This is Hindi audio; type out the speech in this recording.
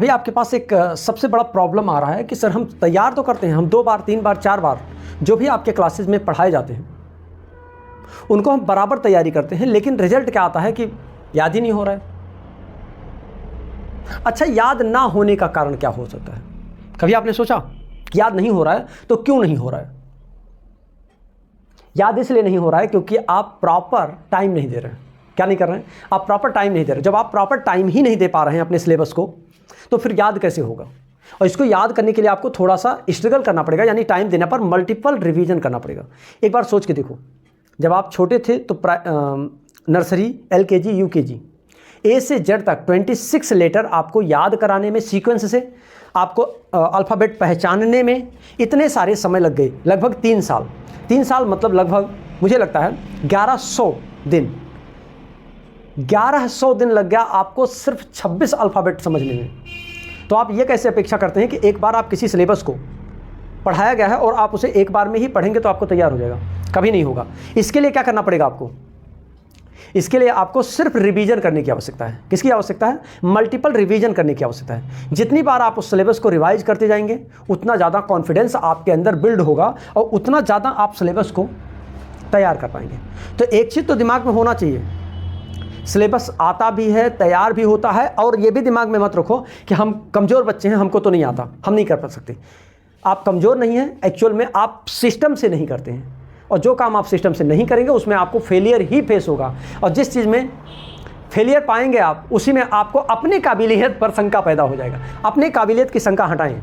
अभी आपके पास एक सबसे बड़ा प्रॉब्लम आ रहा है कि सर हम तैयार तो करते हैं, हम 2 बार 3 बार 4 बार जो भी आपके क्लासेस में पढ़ाए जाते हैं उनको हम बराबर तैयारी करते हैं, लेकिन रिजल्ट क्या आता है कि याद ही नहीं हो रहा है। अच्छा, याद ना होने का कारण क्या हो सकता है? कभी आपने सोचा कि याद नहीं हो रहा है तो क्यों नहीं हो रहा है? याद इसलिए नहीं हो रहा है क्योंकि आप प्रॉपर टाइम नहीं दे रहे हैं। क्या नहीं कर रहे हैं? आप प्रॉपर टाइम नहीं दे रहे। जब आप प्रॉपर टाइम ही नहीं दे पा रहे हैं अपने सिलेबस को, तो फिर याद कैसे होगा? और इसको याद करने के लिए आपको थोड़ा सा स्ट्रगल करना पड़ेगा, यानी टाइम देने पर मल्टीपल रिवीजन करना पड़ेगा। एक बार सोच के देखो, जब आप छोटे थे तो नर्सरी, LKG, UKG, A से Z तक 26 लेटर आपको याद कराने में, सीक्वेंस से आपको अल्फ़ाबेट पहचानने में इतने सारे समय लग गए, लगभग 3 साल। 3 साल मतलब लगभग मुझे लगता है 1100 दिन। 1100 दिन लग गया आपको सिर्फ 26 अल्फ़ाबेट समझने में। तो आप ये कैसे अपेक्षा करते हैं कि एक बार आप किसी सिलेबस को पढ़ाया गया है और आप उसे एक बार में ही पढ़ेंगे तो आपको तैयार हो जाएगा? कभी नहीं होगा। इसके लिए क्या करना पड़ेगा आपको? इसके लिए आपको सिर्फ रिवीजन करने की आवश्यकता है। किसकी आवश्यकता है? मल्टीपल रिवीजन करने की आवश्यकता है। जितनी बार आप उस सिलेबस को रिवाइज करते जाएंगे उतना ज़्यादा कॉन्फिडेंस आपके अंदर बिल्ड होगा और उतना ज़्यादा आप सिलेबस को तैयार कर पाएंगे। तो एक चीज़ तो दिमाग में होना चाहिए, सिलेबस आता भी है, तैयार भी होता है, और ये भी दिमाग में मत रखो कि हम कमज़ोर बच्चे हैं, हमको तो नहीं आता, हम नहीं कर सकते। आप कमज़ोर नहीं हैं, एक्चुअल में आप सिस्टम से नहीं करते हैं, और जो काम आप सिस्टम से नहीं करेंगे उसमें आपको फेलियर ही फेस होगा। और जिस चीज़ में फेलियर पाएंगे आप, उसी में आपको अपनी काबिलियत पर शंका पैदा हो जाएगा। अपनी काबिलियत की शंका हटाएं।